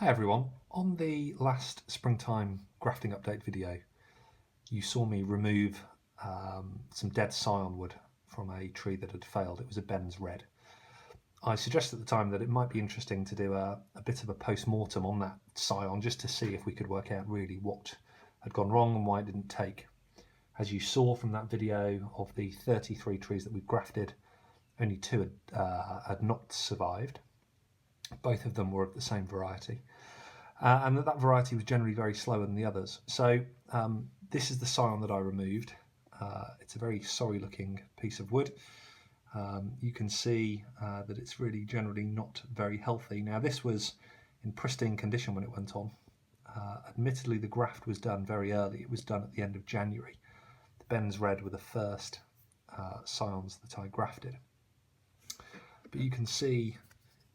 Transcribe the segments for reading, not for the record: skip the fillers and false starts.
Hi everyone. On the last springtime grafting update video, you saw me remove some dead scion wood from a tree that had failed. It was a Ben's Red. I suggested at the time that it might be interesting to do a bit of a post-mortem on that scion just to see if we could work out really what had gone wrong and why it didn't take. As you saw from that video, of the 33 trees that we've grafted, only 2 had not survived. Both of them were of the same variety. And that variety was generally very slower than the others. So this is the scion that I removed. It's a very sorry looking piece of wood. You can see that it's really generally not very healthy. Now this was in pristine condition when it went on. Admittedly the graft was done very early. It was done at the end of January. The Ben's Red were the first scions that I grafted. But you can see,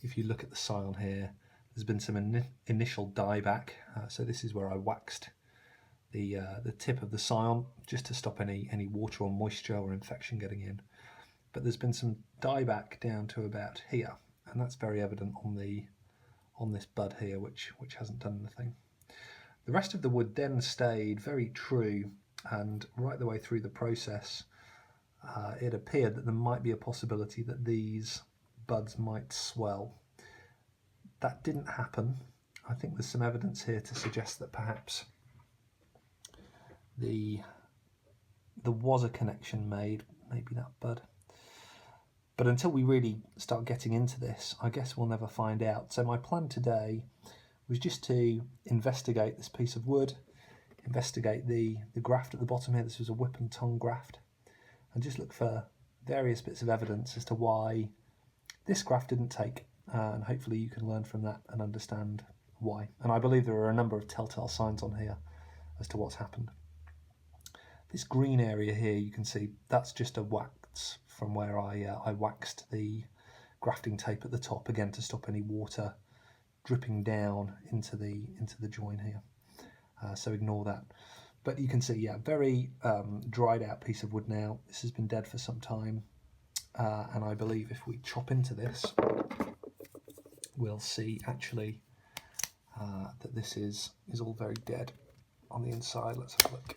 if you look at the scion here, there's been some initial dieback. So this is where I waxed the tip of the scion just to stop any water or moisture or infection getting in. But there's been some dieback down to about here, and that's very evident on this bud here, which hasn't done anything. The rest of the wood then stayed very true, and right the way through the process, it appeared that there might be a possibility that these buds might swell. That didn't happen. I think there's some evidence here to suggest that perhaps there was a connection made, maybe that bud. But until we really start getting into this, I guess we'll never find out. So my plan today was just to investigate this piece of wood, investigate the graft at the bottom here. This was a whip and tongue graft, and just look for various bits of evidence as to why this graft didn't take. And hopefully you can learn from that and understand why. And I believe there are a number of telltale signs on here as to what's happened. This green area here, you can see that's just a wax from where I waxed the grafting tape at the top, again to stop any water dripping down into the join here. So ignore that. But you can see, yeah, very dried out piece of wood now. This has been dead for some time, and I believe if we chop into this, we'll see actually that this is all very dead on the inside. Let's have a look.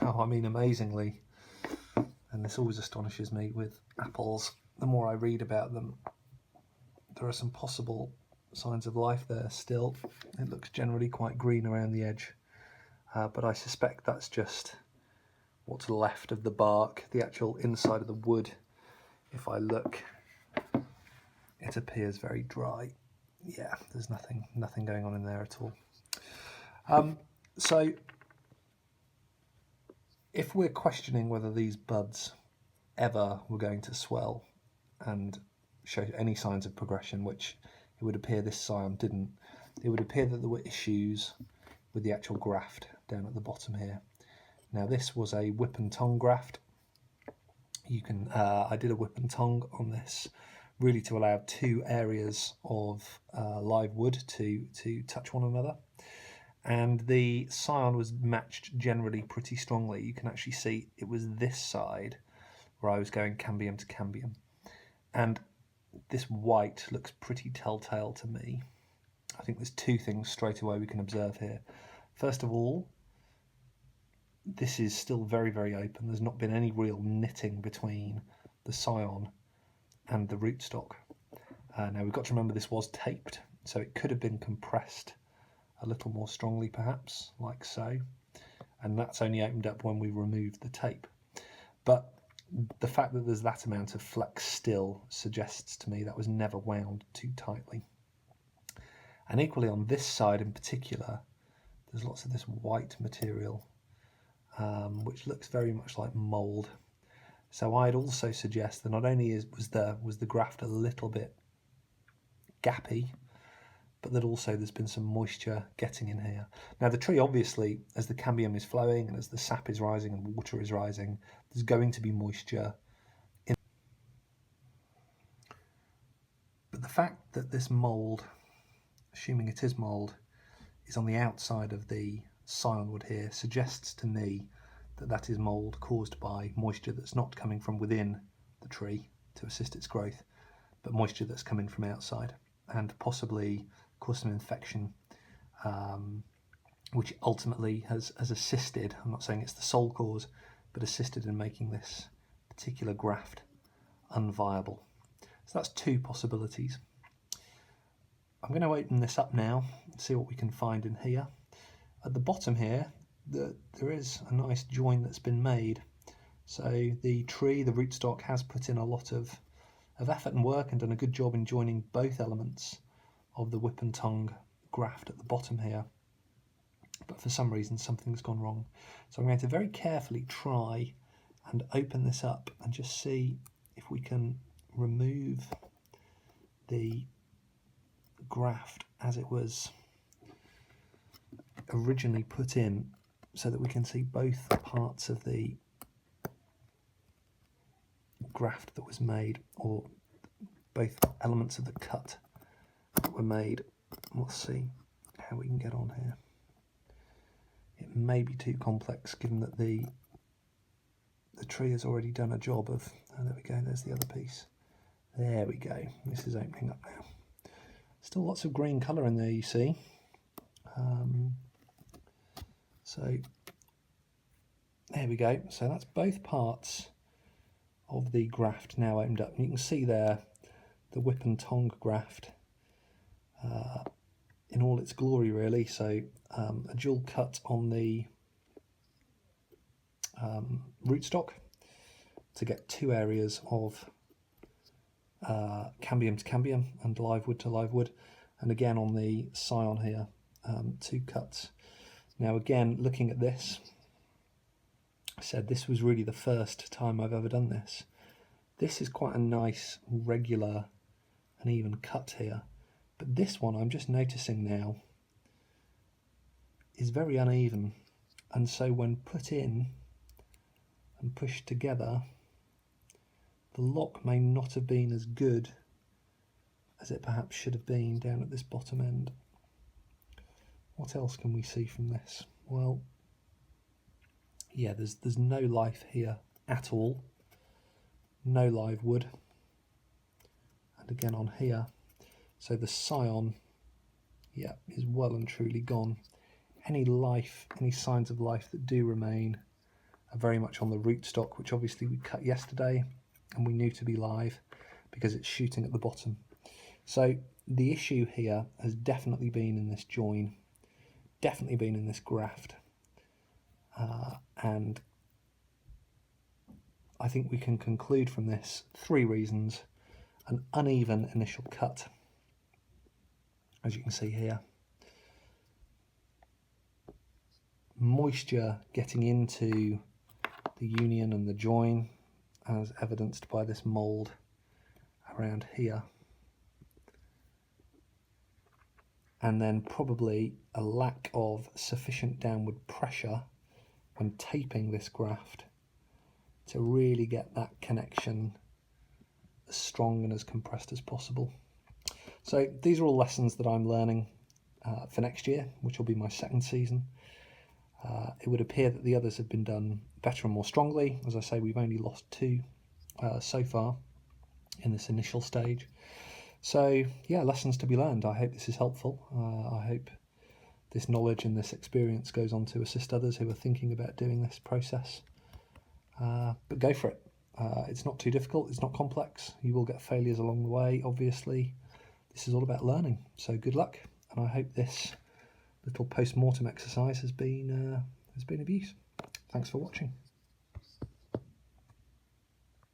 Oh, I mean, amazingly, and this always astonishes me with apples, the more I read about them, there are some possible signs of life there still. It looks generally quite green around the edge, but I suspect that's just what's left of the bark. The actual inside of the wood, if I look, it appears very dry. Yeah, there's nothing going on in there at all. So if we're questioning whether these buds ever were going to swell and show any signs of progression, which it would appear this scion didn't, it would appear that there were issues with the actual graft down at the bottom here. Now this was a whip and tongue graft. You can I did a whip and tongue on this really to allow 2 areas of live wood to touch one another, and the scion was matched generally pretty strongly. You can actually see it was this side where I was going cambium to cambium, and this white looks pretty telltale to me. I think there's 2 things straight away we can observe here. First of all, this is still very, very open. There's not been any real knitting between the scion and the rootstock. Now we've got to remember this was taped, so it could have been compressed a little more strongly perhaps, like so, and that's only opened up when we removed the tape. But the fact that there's that amount of flex still suggests to me that was never wound too tightly. And equally on this side in particular, there's lots of this white material, which looks very much like mould. So I'd also suggest that not only was the graft a little bit gappy, but that also there's been some moisture getting in here. Now the tree, obviously, as the cambium is flowing and as the sap is rising and water is rising, there's going to be moisture in. But the fact that this mould, assuming it is mould, is on the outside of the scion wood here suggests to me that is mould caused by moisture that's not coming from within the tree to assist its growth, but moisture that's come in from outside, and possibly caused some infection, which ultimately has assisted, I'm not saying it's the sole cause, but assisted in making this particular graft unviable. So that's two possibilities. I'm going to open this up now and see what we can find in here. At the bottom here, there is a nice join that's been made. So the tree, the rootstock, has put in a lot of effort and work and done a good job in joining both elements of the whip and tongue graft at the bottom here. But for some reason something's gone wrong. So I'm going to very carefully try and open this up and just see if we can remove the graft as it was originally put in, so that we can see both parts of the graft that was made, or both elements of the cut that were made. We'll see how we can get on here. It may be too complex given that the tree has already done a job of, oh, there we go, there's the other piece. There we go, this is opening up now. Still lots of green colour in there, you see. So there we go. So that's both parts of the graft now opened up. And you can see there the whip and tongue graft in all its glory, really. So a dual cut on the rootstock to get two areas of cambium to cambium and live wood to live wood, and again on the scion here, two cuts. Now again, looking at this, I said this was really the first time I've ever done this. This is quite a nice regular and even cut here, but this one I'm just noticing now is very uneven, and so when put in and pushed together, the lock may not have been as good as it perhaps should have been down at this bottom end. What else can we see from this? Well, yeah, there's no life here at all. No live wood. And again on here, so the scion, yeah, is well and truly gone. Any life, any signs of life that do remain are very much on the rootstock, which obviously we cut yesterday and we knew to be live because it's shooting at the bottom. So the issue here has definitely been in this join, definitely been in this graft, and I think we can conclude from this three reasons: an uneven initial cut, as you can see here, moisture getting into the union and the join, as evidenced by this mould around here, and then probably a lack of sufficient downward pressure when taping this graft to really get that connection as strong and as compressed as possible. So these are all lessons that I'm learning for next year, which will be my second season. It would appear that the others have been done better and more strongly. As I say, we've only lost two so far in this initial stage. So yeah, lessons to be learned. I hope this is helpful. I hope this knowledge and this experience goes on to assist others who are thinking about doing this process. But go for it. It's not too difficult, it's not complex. You will get failures along the way, obviously. This is all about learning. So good luck, and I hope this little post-mortem exercise has been of use. Thanks for watching.